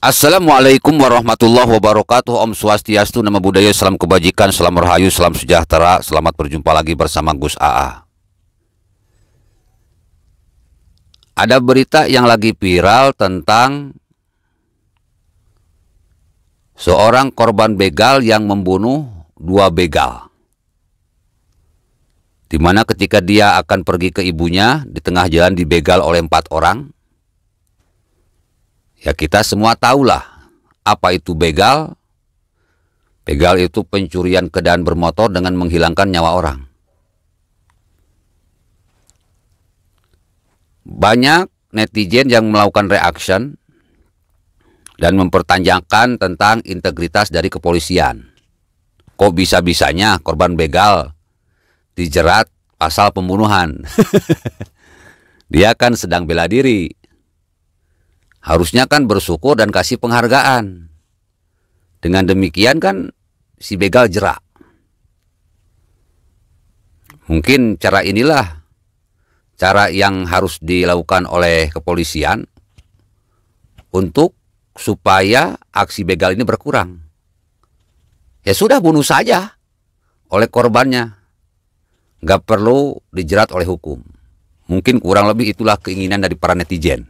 Assalamualaikum warahmatullahi wabarakatuh. Om Swastiastu, Namo Buddhaya, salam kebajikan, salam rahayu, salam sejahtera. Selamat berjumpa lagi bersama Gus AA. Ada berita yang lagi viral tentang seorang korban begal yang membunuh dua begal. Di mana ketika dia akan pergi ke ibunya, di tengah jalan dibegal oleh 4 orang. Ya, kita semua tahulah apa itu begal. Begal itu pencurian kendaraan bermotor dengan menghilangkan nyawa orang. Banyak netizen yang melakukan reaction dan mempertanyakan tentang integritas dari kepolisian. Kok bisa-bisanya korban begal dijerat pasal pembunuhan? Dia kan sedang bela diri. Harusnya kan bersyukur dan kasih penghargaan. Dengan demikian kan si begal jerak. Mungkin cara inilah cara yang harus dilakukan oleh kepolisian untuk supaya aksi begal ini berkurang. Ya sudah, bunuh saja oleh korbannya. Nggak perlu dijerat oleh hukum. Mungkin kurang lebih itulah keinginan dari para netizen.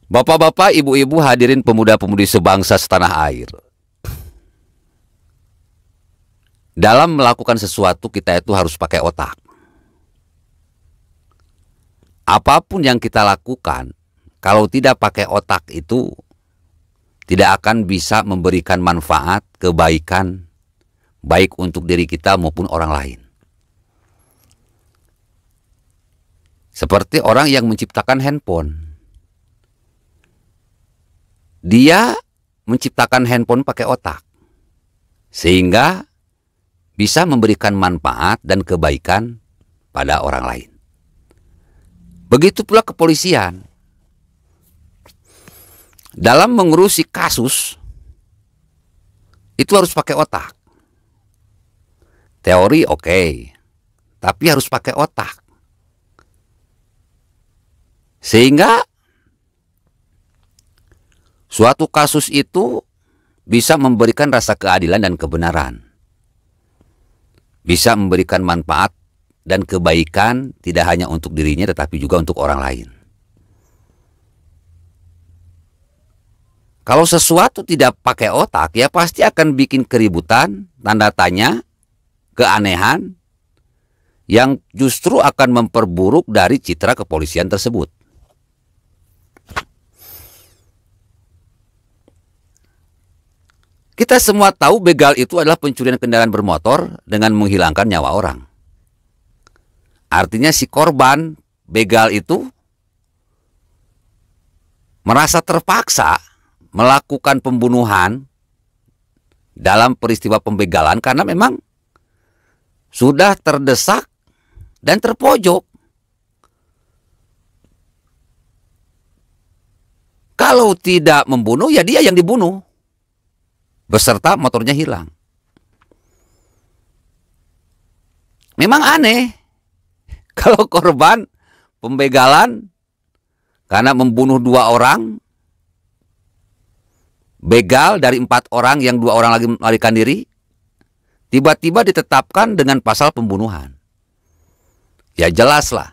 Bapak-bapak, ibu-ibu, hadirin pemuda-pemudi sebangsa setanah air. Dalam melakukan sesuatu kita itu harus pakai otak. Apapun yang kita lakukan, kalau tidak pakai otak itu tidak akan bisa memberikan manfaat, kebaikan, baik untuk diri kita maupun orang lain. Seperti orang yang menciptakan handphone. Dia menciptakan handphone pakai otak, sehingga bisa memberikan manfaat dan kebaikan pada orang lain. Begitu pula kepolisian. Dalam mengurusi kasus, itu harus pakai otak. Teori oke, tapi harus pakai otak. Sehingga suatu kasus itu bisa memberikan rasa keadilan dan kebenaran. Bisa memberikan manfaat dan kebaikan tidak hanya untuk dirinya tetapi juga untuk orang lain. Kalau sesuatu tidak pakai otak, ya pasti akan bikin keributan, tanda tanya, keanehan, yang justru akan memperburuk dari citra kepolisian tersebut. Kita semua tahu begal itu adalah pencurian kendaraan bermotor dengan menghilangkan nyawa orang. Artinya si korban begal itu merasa terpaksa melakukan pembunuhan dalam peristiwa pembegalan karena memang sudah terdesak dan terpojok. Kalau tidak membunuh, ya dia yang dibunuh. Beserta motornya hilang. Memang aneh kalau korban pembegalan karena membunuh 2 orang, begal dari 4 orang yang 2 orang lagi melarikan diri, tiba-tiba ditetapkan dengan pasal pembunuhan. Ya jelaslah,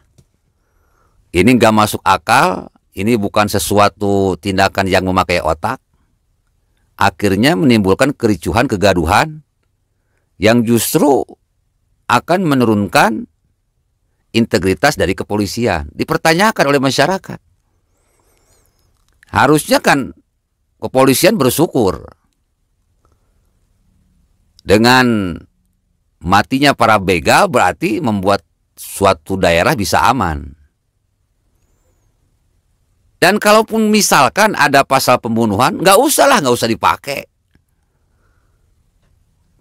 ini nggak masuk akal, ini bukan sesuatu tindakan yang memakai otak. Akhirnya menimbulkan kericuhan, kegaduhan yang justru akan menurunkan integritas dari kepolisian. Dipertanyakan oleh masyarakat. Harusnya kan kepolisian bersyukur dengan matinya para begal, berarti membuat suatu daerah bisa aman. Dan kalaupun misalkan ada pasal pembunuhan, nggak usah dipakai.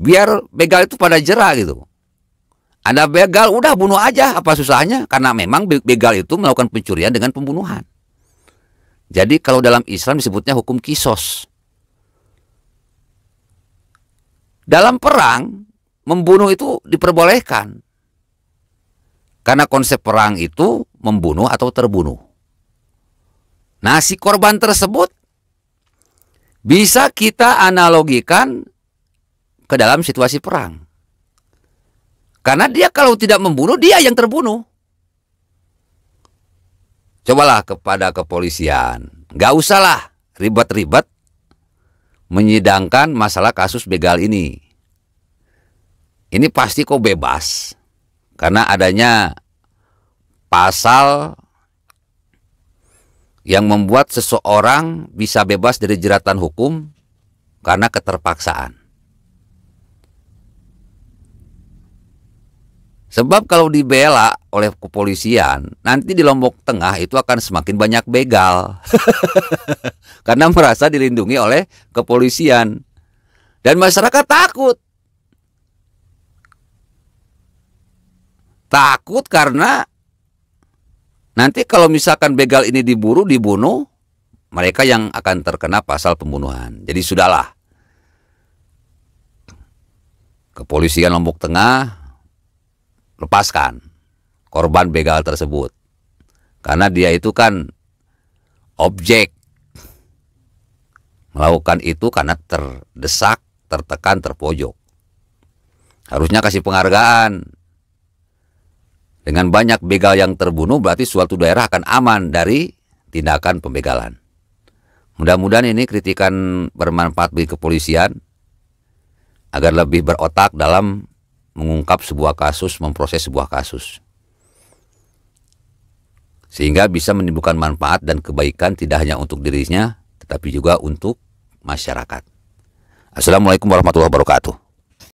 Biar begal itu pada jera gitu. Ada begal, udah bunuh aja, apa susahnya? Karena memang begal itu melakukan pencurian dengan pembunuhan. Jadi kalau dalam Islam disebutnya hukum kisos. Dalam perang, membunuh itu diperbolehkan. Karena konsep perang itu membunuh atau terbunuh. Nah, si korban tersebut bisa kita analogikan ke dalam situasi perang. Karena dia kalau tidak membunuh, dia yang terbunuh. Cobalah kepada kepolisian, nggak usahlah ribet-ribet menyidangkan masalah kasus begal ini. Ini pasti kok bebas, karena adanya pasal yang membuat seseorang bisa bebas dari jeratan hukum karena keterpaksaan. Sebab kalau dibela oleh kepolisian, nanti di Lombok Tengah itu akan semakin banyak begal. Karena merasa dilindungi oleh kepolisian. Dan masyarakat takut. Takut karena nanti kalau misalkan begal ini diburu, dibunuh, mereka yang akan terkena pasal pembunuhan. Jadi sudahlah. Kepolisian Lombok Tengah lepaskan korban begal tersebut. Karena dia itu kan objek. Melakukan itu karena terdesak, tertekan, terpojok. Harusnya kasih penghargaan. Dengan banyak begal yang terbunuh berarti suatu daerah akan aman dari tindakan pembegalan. Mudah-mudahan ini kritikan bermanfaat bagi kepolisian agar lebih berotak dalam mengungkap sebuah kasus, memproses sebuah kasus. Sehingga bisa menimbulkan manfaat dan kebaikan tidak hanya untuk dirinya, tetapi juga untuk masyarakat. Assalamualaikum warahmatullahi wabarakatuh.